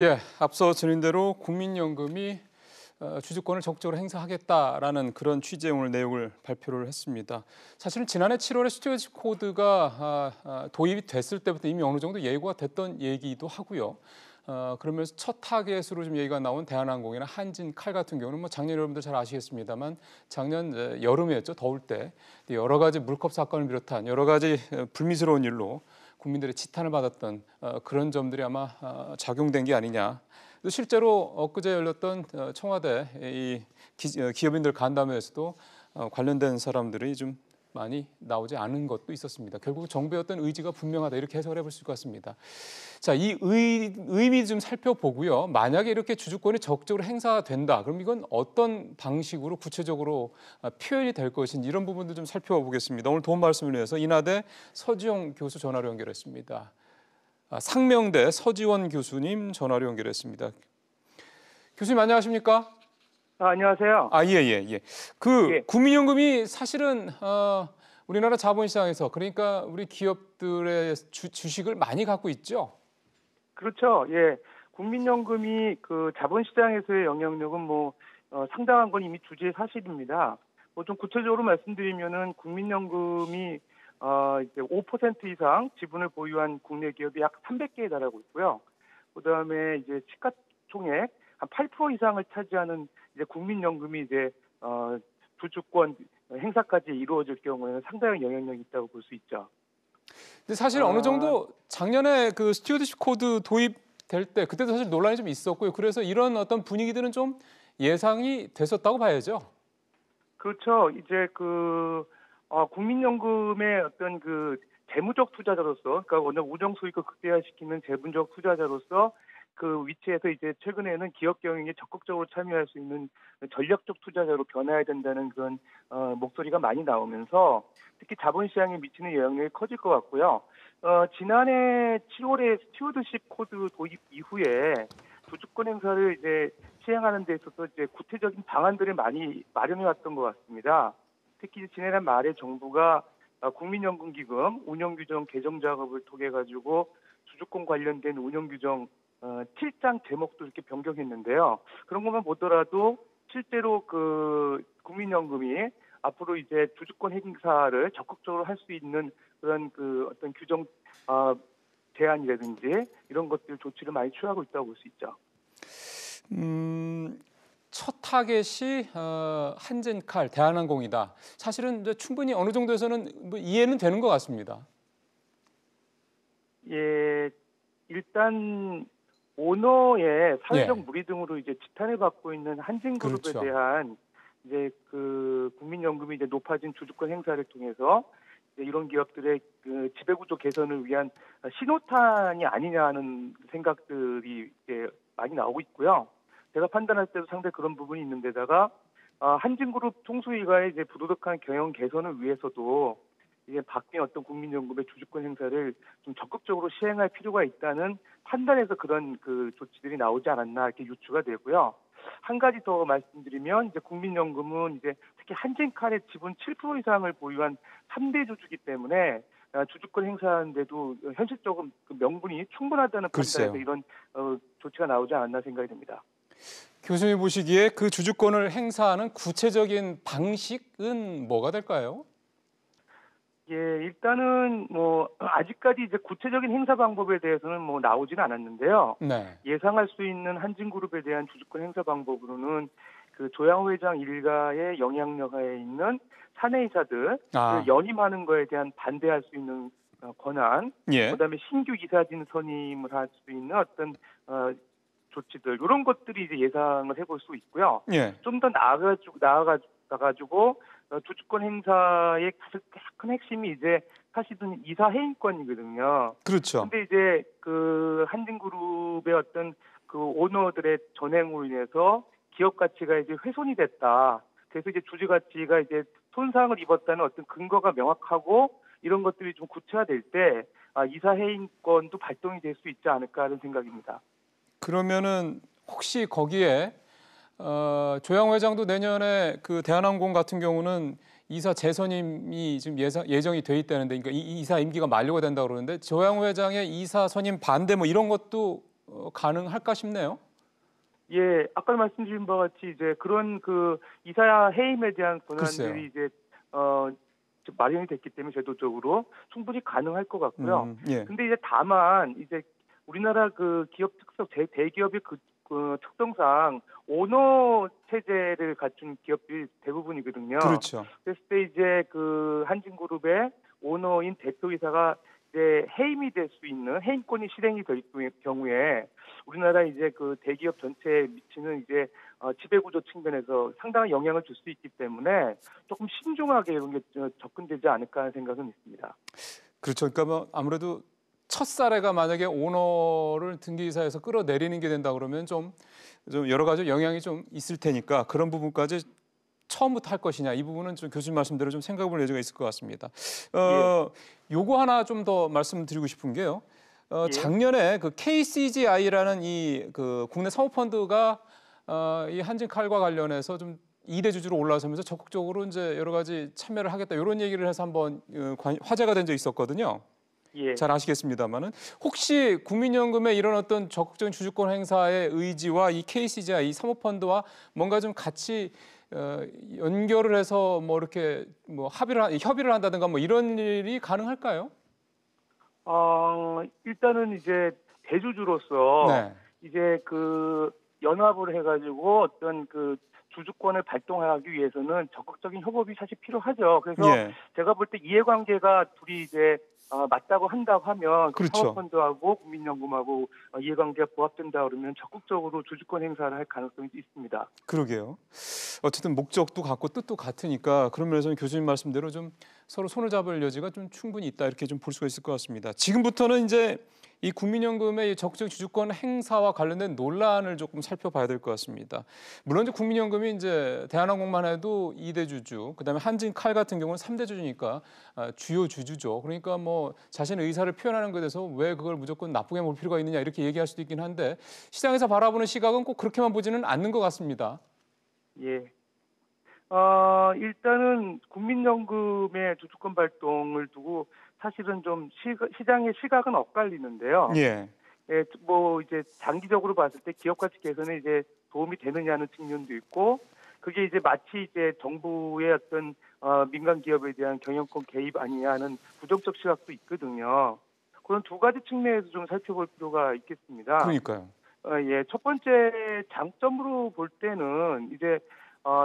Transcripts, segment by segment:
예, 앞서 전인 대로 국민연금이 주주권을 적극적으로 행사하겠다라는 그런 취지의 오늘 내용을 발표를 했습니다. 사실은 지난해 7월에 스튜어드십 코드가 도입이 됐을 때부터 이미 어느 정도 예고가 됐던 얘기도 하고요. 그러면서 첫 타겟으로 좀 얘기가 나온 대한항공이나 한진칼 같은 경우는 뭐 작년 여러분들 잘 아시겠습니다만 작년 여름이었죠. 더울 때 여러 가지 물컵 사건을 비롯한 여러 가지 불미스러운 일로 국민들의 지탄을 받았던 그런 점들이 아마 작용된 게 아니냐. 실제로 엊그제 열렸던 청와대 이 기업인들 간담회에서도 관련된 사람들이 좀 많이 나오지 않은 것도 있었습니다. 결국 정부의 어떤 의지가 분명하다 이렇게 해석을 해볼 수 있을 것 같습니다. 자, 이 의미 좀 살펴보고요. 만약에 이렇게 주주권이 적극적으로 행사된다. 그럼 이건 어떤 방식으로 구체적으로 표현이 될 것인지 이런 부분들 좀 살펴보겠습니다. 오늘 도움 말씀을 위해서 인하대 서지영 교수 전화로 연결했습니다. 상명대 서지원 교수님 전화로 연결했습니다. 교수님 안녕하십니까? 안녕하세요. 예. 국민연금이 사실은 우리나라 자본시장에서 그러니까 우리 기업들의 주식을 많이 갖고 있죠. 그렇죠. 예. 국민연금이 그 자본시장에서의 영향력은 상당한 건 이미 주지의 사실입니다. 좀 구체적으로 말씀드리면은 국민연금이 이제 5% 이상 지분을 보유한 국내 기업이 약 300개에 달하고 있고요. 그다음에 이제 시가총액 한 8% 이상을 차지하는 이제 국민연금이 이제 주주권 행사까지 이루어질 경우에는 상당한 영향력이 있다고 볼 수 있죠. 근데 사실 어느 정도 작년에 그 스튜어드십 코드 도입될 때 그때도 사실 논란이 좀 있었고요. 그래서 이런 어떤 분위기들은 좀 예상이 됐었다고 봐야죠. 그렇죠. 이제 국민연금의 어떤 그 재무적 투자자로서, 그러니까 오늘 우정 수익을 극대화시키는 재무적 투자자로서 그 위치에서 이제 최근에는 기업 경영에 적극적으로 참여할 수 있는 전략적 투자자로 변화해야 된다는 그런 목소리가 많이 나오면서 특히 자본시장에 미치는 영향력이 커질 것 같고요. 지난해 7월에 스튜어드십 코드 도입 이후에 주주권 행사를 이제 시행하는 데 있어서 이제 구체적인 방안들을 많이 마련해 왔던 것 같습니다. 특히 지난해 말에 정부가 국민연금기금 운영규정 개정 작업을 통해 가지고 주주권 관련된 운영규정 7장 제목도 이렇게 변경했는데요. 그런 것만 보더라도 실제로 그 국민연금이 앞으로 이제 주주권 행사를 적극적으로 할 수 있는 그런 그 어떤 규정 제한이라든지 이런 것들 조치를 많이 취하고 있다고 볼 수 있죠. 첫 타겟이 한진칼, 대한항공이다. 사실은 이제 충분히 어느 정도에서는 이해는 되는 것 같습니다. 예, 일단 오너의 사회적 물의 등으로 이제 지탄을 받고 있는 한진그룹에 그렇죠. 대한 이제 그 국민연금이 이제 높아진 주주권 행사를 통해서 이제 이런 기업들의 그 지배구조 개선을 위한 신호탄이 아니냐는 생각들이 이제 많이 나오고 있고요. 제가 판단할 때도 상당히 그런 부분이 있는데다가 한진그룹 총수이가의 이제 부도덕한 경영 개선을 위해서도 이제 바뀐 어떤 국민연금의 주주권 행사를 좀 적극적으로 시행할 필요가 있다는 판단에서 그런 그 조치들이 나오지 않았나 이렇게 유추가 되고요. 한 가지 더 말씀드리면 이제 국민연금은 이제 특히 한진칼의 지분 7% 이상을 보유한 3대 주주이기 때문에 주주권 행사하는데도 현실적으로 그 명분이 충분하다는 글쎄요. 판단에서 이런 조치가 나오지 않았나 생각이 됩니다. 교수님 보시기에 그 주주권을 행사하는 구체적인 방식은 뭐가 될까요? 예, 일단은 아직까지 이제 구체적인 행사 방법에 대해서는 나오지는 않았는데요. 네. 예상할 수 있는 한진그룹에 대한 주주권 행사 방법으로는 그 조양호 회장 일가의 영향력 하에 있는 사내이사들 연임하는 거에 대한 반대할 수 있는 권한, 예. 그다음에 신규 이사진 선임을 할 수 있는 어떤 조치들 이런 것들이 이제 예상을 해볼 수 있고요. 예. 좀 더 나아가지고 주주권 행사의 가장 큰 핵심이 이제 사실은 이사 해임권이거든요. 그렇죠. 근데 이제 그 한진그룹의 어떤 그 오너들의 전행으로 인해서 기업 가치가 이제 훼손이 됐다. 그래서 이제 주주 가치가 이제 손상을 입었다는 어떤 근거가 명확하고 이런 것들이 좀 구체화될 때 이사 해임권도 발동이 될 수 있지 않을까 하는 생각입니다. 그러면은 혹시 거기에 조양호 회장도 내년에 그 대한항공 같은 경우는 이사 재선임이 지금 예정이 돼 있다는데, 그러니까 이 이사 임기가 만료가 된다고 그러는데 조양호 회장의 이사 선임 반대 뭐 이런 것도 가능할까 싶네요. 예, 아까 말씀드린 바와 같이 이제 그런 그 이사 해임에 대한 글쎄요. 권한들이 이제 좀 마련이 됐기 때문에 제도적으로 충분히 가능할 것 같고요. 예. 근데 이제 다만 이제 우리나라 그 기업 특성, 대기업의 그 특성상 오너 체제를 갖춘 기업들이 대부분이거든요. 그렇죠. 그랬을 때 이제 그 한진그룹의 오너인 대표이사가 이제 해임이 될 수 있는 해임권이 실행이 될 경우에 우리나라 이제 그 대기업 전체에 미치는 이제 지배구조 측면에서 상당한 영향을 줄 수 있기 때문에 조금 신중하게 이런 게 접근되지 않을까 하는 생각은 있습니다. 그렇죠. 그러니까 뭐 아무래도 첫 사례가 만약에 오너를 등기이사에서 끌어내리는 게 된다 그러면 좀 여러 가지 영향이 좀 있을 테니까 그런 부분까지 처음부터 할 것이냐 이 부분은 좀 교수님 말씀대로 좀 생각해볼 여지가 있을 것 같습니다. 예, 요거 하나 좀 더 말씀드리고 싶은 게요. 예, 작년에 그 KCGI라는 이 그 국내 사모펀드가 이 한진칼과 관련해서 좀 2대 주주로 올라서면서 적극적으로 이제 여러 가지 참여를 하겠다 이런 얘기를 해서 한번 화제가 된 적이 있었거든요. 예. 잘 아시겠습니다만은 혹시 국민연금의 이런 어떤 적극적인 주주권 행사의 의지와 이 KCGI 이 사모펀드와 뭔가 좀 같이 연결을 해서 뭐 이렇게 뭐 협의를 한다든가 뭐 이런 일이 가능할까요? 일단은 이제 대주주로서 네. 이제 그 연합을 해가지고 어떤 그 주주권을 발동하기 위해서는 적극적인 협업이 사실 필요하죠. 그래서 예. 제가 볼 때 이해관계가 둘이 이제 맞다고 한다고 하면 그 그렇죠. 사모펀드하고 국민연금하고 이해관계가 부합된다 그러면 적극적으로 주주권 행사를 할 가능성이 있습니다. 그러게요. 어쨌든 목적도 같고 뜻도 같으니까 그런 면에서는 교수님 말씀대로 좀 서로 손을 잡을 여지가 좀 충분히 있다 이렇게 좀 볼 수가 있을 것 같습니다. 지금부터는 이제 이 국민연금의 적극적 주주권 행사와 관련된 논란을 조금 살펴봐야 될 것 같습니다. 물론 이제 국민연금이 이제 대한항공만 해도 2대 주주, 그다음에 한진칼 같은 경우는 3대 주주니까 주요 주주죠. 그러니까 뭐 자신의 의사를 표현하는 것에 대해서 왜 그걸 무조건 나쁘게 볼 필요가 있느냐 이렇게 얘기할 수도 있긴 한데 시장에서 바라보는 시각은 꼭 그렇게만 보지는 않는 것 같습니다. 예. 일단은 국민연금의 주주권 발동을 두고 사실은 좀 시장의 시각은 엇갈리는데요. 예, 예, 뭐 이제 장기적으로 봤을 때 기업 가치 개선에 이제 도움이 되느냐는 측면도 있고, 그게 이제 마치 이제 정부의 어떤 민간 기업에 대한 경영권 개입 아니냐 하는 부정적 시각도 있거든요. 그런 두 가지 측면에서 좀 살펴볼 필요가 있겠습니다. 그러니까요. 예, 첫 번째 장점으로 볼 때는 이제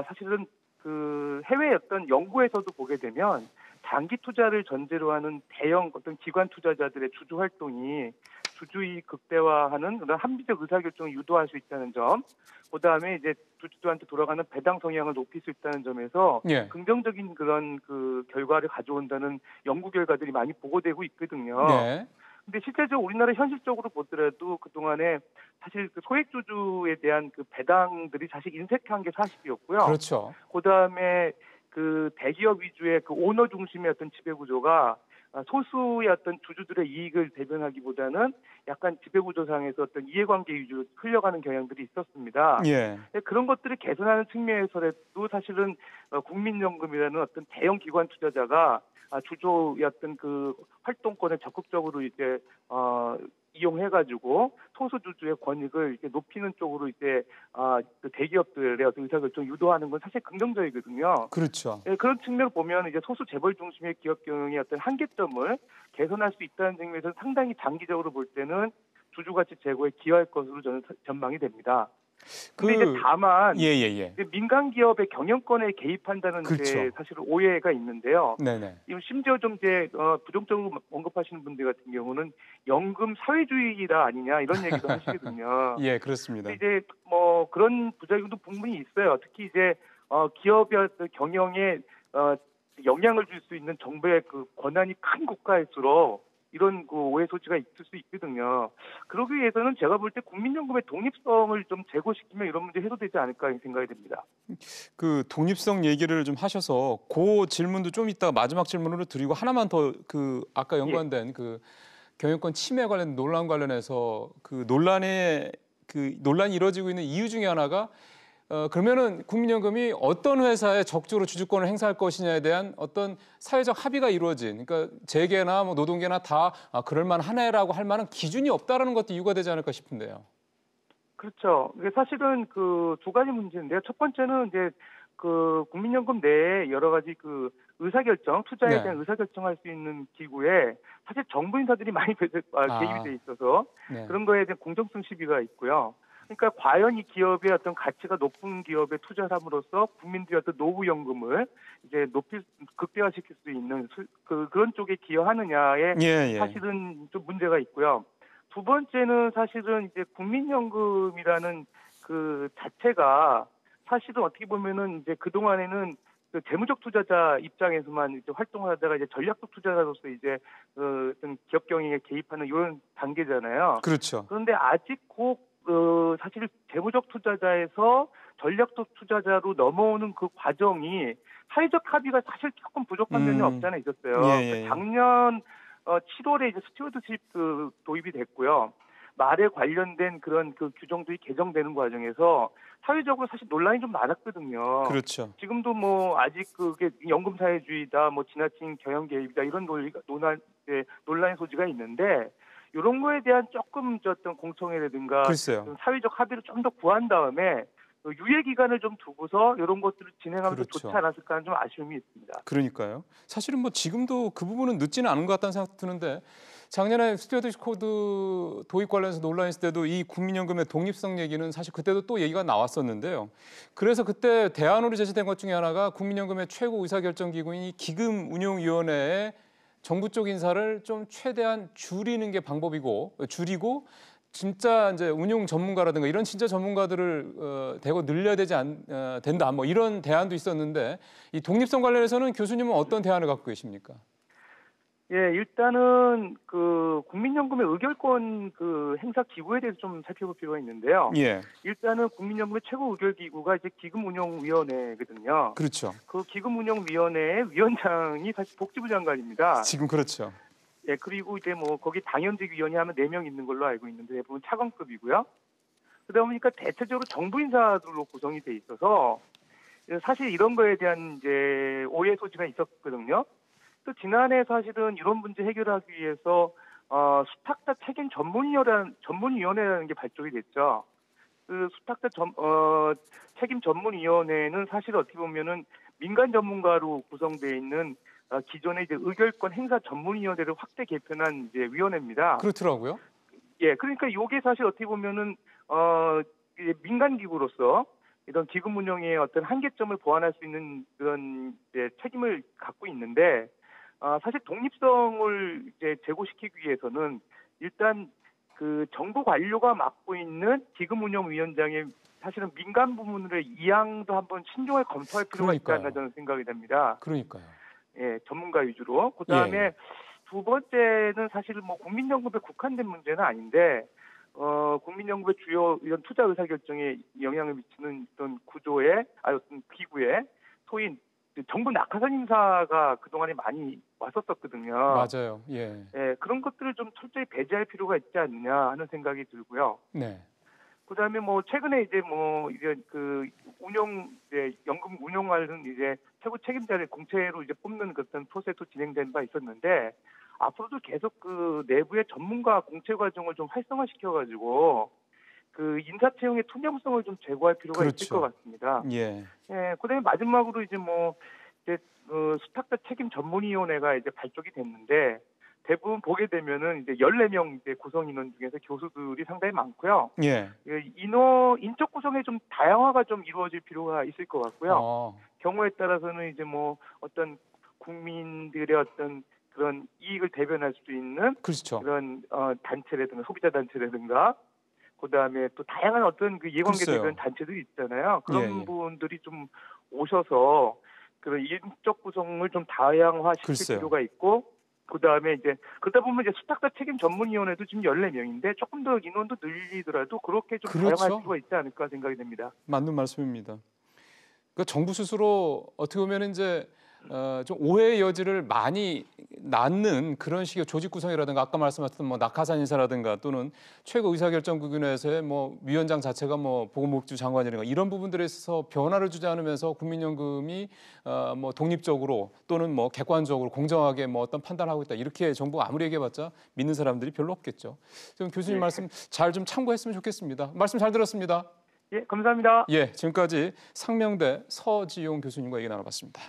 사실은 그 해외 어떤 연구에서도 보게 되면 장기 투자를 전제로 하는 대형 어떤 기관 투자자들의 주주 활동이 주주이익 극대화하는 그런 합리적 의사결정을 유도할 수 있다는 점, 그다음에 이제 주주들한테 돌아가는 배당 성향을 높일 수 있다는 점에서 예, 긍정적인 그런 그 결과를 가져온다는 연구 결과들이 많이 보고되고 있거든요. 네, 근데 실제적으로 우리나라 현실적으로 보더라도 그동안에 사실 그 소액주주에 대한 그 배당들이 사실 인색한 게 사실이었고요. 그렇죠. 그다음에 그 대기업 위주의 그 오너 중심의 어떤 지배구조가 소수의 어떤 주주들의 이익을 대변하기보다는 약간 지배구조상에서 어떤 이해관계 위주로 흘러가는 경향들이 있었습니다. 예, 그런 것들을 개선하는 측면에서라도 사실은 국민연금이라는 어떤 대형 기관 투자자가 주주의 어떤 그 활동권을 적극적으로 이제 이용해가지고 소수 주주의 권익을 이렇게 높이는 쪽으로 이제 그 대기업들의 어떤 의사결정 유도하는 건 사실 긍정적이거든요. 그렇죠. 예, 그런 측면을 보면 이제 소수 재벌 중심의 기업 경영의 어떤 한계점을 개선할 수 있다는 측면에서 상당히 장기적으로 볼 때는 주주 가치 제고에 기여할 것으로 저는 전망이 됩니다. 근데 이제 다만 예, 예, 예. 이제 민간 기업의 경영권에 개입한다는 그렇죠. 데 사실 오해가 있는데요. 네네. 이거 심지어 좀 이제 부정적으로 언급하시는 분들 같은 경우는 연금 사회주의라 아니냐 이런 얘기도 하시거든요. 예, 그렇습니다. 근데 이제 뭐 그런 부작용도 분명히 있어요. 특히 이제 기업의 어떤 경영에 영향을 줄 수 있는 정부의 그 권한이 큰 국가일수록 이런 그 오해 소지가 있을 수 있거든요. 그러기 위해서는 제가 볼 때 국민연금의 독립성을 좀 제고시키면 이런 문제 해소되지 않을까 생각이 됩니다. 그 독립성 얘기를 좀 하셔서 그 질문도 좀 이따 마지막 질문으로 드리고 하나만 더 그 아까 예, 연관된 그 경영권 침해 관련 논란 관련해서 그 논란이 이루어지고 있는 이유 중에 하나가 그러면은 국민연금이 어떤 회사에 적극적으로 주주권을 행사할 것이냐에 대한 어떤 사회적 합의가 이루어진, 그러니까 재계나 뭐 노동계나 다 그럴 만하네라고 할 만한 기준이 없다라는 것도 이유가 되지 않을까 싶은데요. 그렇죠. 이게 사실은 그 두 가지 문제인데요. 첫 번째는 이제 그 국민연금 내에 여러 가지 그 의사결정, 투자에 네. 대한 의사결정할 수 있는 기구에 사실 정부 인사들이 많이 개입이 아, 돼 있어서 네. 그런 거에 대한 공정성 시비가 있고요. 그러니까 과연 이 기업의 어떤 가치가 높은 기업에 투자를 함으로써 국민들의 어떤 노후연금을 이제 극대화시킬 수 있는 그런 쪽에 기여하느냐에 예, 예. 사실은 좀 문제가 있고요. 두 번째는 사실은 이제 국민연금이라는 그 자체가 사실은 어떻게 보면은 이제 그동안에는 그 재무적 투자자 입장에서만 이제 활동을 하다가 이제 전략적 투자자로서 이제 어떤 기업 경영에 개입하는 이런 단계잖아요. 그렇죠. 그런데 아직 꼭 사실 재무적 투자자에서 전략적 투자자로 넘어오는 그 과정이 사회적 합의가 사실 조금 부족한 면이 없지 않아 예, 있었어요. 그 예, 예. 작년 7월에 이제 스튜어드십 도입이 됐고요. 말에 관련된 그런 그 규정들이 개정되는 과정에서 사회적으로 사실 논란이 좀 많았거든요. 그렇죠. 지금도 뭐 아직 그게 연금 사회주의다, 뭐 지나친 경영 개입이다 이런 논란의 소지가 있는데 이런 거에 대한 조금 어떤 공청회라든가 글쎄요. 좀 사회적 합의를 좀 더 구한 다음에 유예 기간을 좀 두고서 이런 것들을 진행하면 더 좋지 그렇죠. 않았을까 하는 좀 아쉬움이 있습니다. 그러니까요. 사실은 뭐 지금도 그 부분은 늦지는 않은 것 같다는 생각 드는데 작년에 스튜어디스 코드 도입 관련해서 논란이 있을 때도 이 국민연금의 독립성 얘기는 사실 그때도 또 얘기가 나왔었는데요. 그래서 그때 대안으로 제시된 것 중에 하나가 국민연금의 최고 의사결정 기구인 이 기금운용위원회에 정부 쪽 인사를 좀 최대한 줄이는 게 방법이고 줄이고 진짜 이제 운용 전문가라든가 이런 진짜 전문가들을 대거 늘려야 된다. 뭐 이런 대안도 있었는데 이 독립성 관련해서는 교수님은 어떤 대안을 갖고 계십니까? 예, 일단은 그 국민연금의 의결권 그 행사 기구에 대해서 좀 살펴볼 필요가 있는데요. 예, 일단은 국민연금의 최고 의결 기구가 이제 기금운용위원회거든요. 그렇죠. 그 기금운용위원회의 위원장이 사실 복지부 장관입니다. 지금 그렇죠. 예, 그리고 이제 뭐 거기 당연직 위원이 하면 4명 있는 걸로 알고 있는데 대부분 차관급이고요. 그러다 보니까 대체적으로 정부 인사들로 구성이 돼 있어서 사실 이런 거에 대한 이제 오해 소지가 있었거든요. 또 지난해 사실은 이런 문제 해결하기 위해서 수탁자 책임 전문위원회라는 게 발족이 됐죠. 그 수탁자 책임 전문위원회는 사실 어떻게 보면은 민간 전문가로 구성되어 있는 기존의 이제 의결권 행사 전문위원회를 확대 개편한 이제 위원회입니다. 그렇더라고요. 예, 그러니까 이게 사실 어떻게 보면은 이제 민간 기구로서 이런 기금 운영의 어떤 한계점을 보완할 수 있는 그런 이제 책임을 갖고 있는데 사실 독립성을 이제 제고시키기 위해서는 일단 그 정부 관료가 맡고 있는 기금운용위원장의 사실은 민간 부문의 이양도 한번 신중하게 검토할 필요가 있지 않나 그러니까요. 저는 생각이 됩니다. 그러니까요. 예, 전문가 위주로. 그 예, 다음에 예. 두 번째는 사실 뭐 국민연금에 국한된 문제는 아닌데 국민연금의 주요 이런 투자 의사결정에 영향을 미치는 어떤 어떤 기구에 소위 정부 낙하산 인사가 그동안에 많이 왔었거든요. 맞아요. 예. 예, 그런 것들을 좀 철저히 배제할 필요가 있지 않느냐 하는 생각이 들고요. 네. 그다음에 뭐 최근에 이제 그 연금 운용하는 이제 최고 책임자를 공채로 이제 뽑는 그런 프로세스도 진행된 바 있었는데 앞으로도 계속 그 내부의 전문가 공채 과정을 좀 활성화시켜가지고 그 인사 채용의 투명성을 좀 제고할 필요가 있을 것 그렇죠. 같습니다. 예. 예, 그다음에 마지막으로 이제 수탁자 책임 전문위원회가 이제 발족이 됐는데 대부분 보게 되면은 이제 14명 이제 구성 인원 중에서 교수들이 상당히 많고요. 예. 인적 구성에 좀 다양화가 좀 이루어질 필요가 있을 것 같고요. 어, 경우에 따라서는 이제 뭐 어떤 국민들의 어떤 그런 이익을 대변할 수 있는 그렇죠. 그런 단체라든가 소비자 단체라든가 그다음에 또 다양한 어떤 그 이해관계 글쎄요. 대변 단체들이 있잖아요. 그런 예. 분들이 좀 오셔서 그런 인적 구성을 좀 다양화시킬 글쎄요. 필요가 있고 그다음에 이제 그러다 보면 이제 수탁자 책임 전문위원회도 지금 14명인데 조금 더 인원도 늘리더라도 그렇게 좀 다양할 그렇죠. 필요가 있지 않을까 생각이 됩니다. 맞는 말씀입니다. 그 정부 스스로 어떻게 보면 이제 좀 오해의 여지를 많이 낳는 그런 식의 조직 구성이라든가 아까 말씀하셨던 뭐 낙하산 인사라든가 또는 최고 의사결정기구에서의 뭐 위원장 자체가 뭐 보건복지부 장관이라든가 이런 부분들에 있어서 변화를 주지 않으면서 국민연금이 뭐 독립적으로 또는 뭐 객관적으로 공정하게 뭐 어떤 판단을 하고 있다 이렇게 정부가 아무리 얘기해봤자 믿는 사람들이 별로 없겠죠. 지금 교수님 말씀 잘 좀 참고했으면 좋겠습니다. 말씀 잘 들었습니다. 예, 감사합니다. 예, 지금까지 상명대 서지용 교수님과 얘기 나눠봤습니다.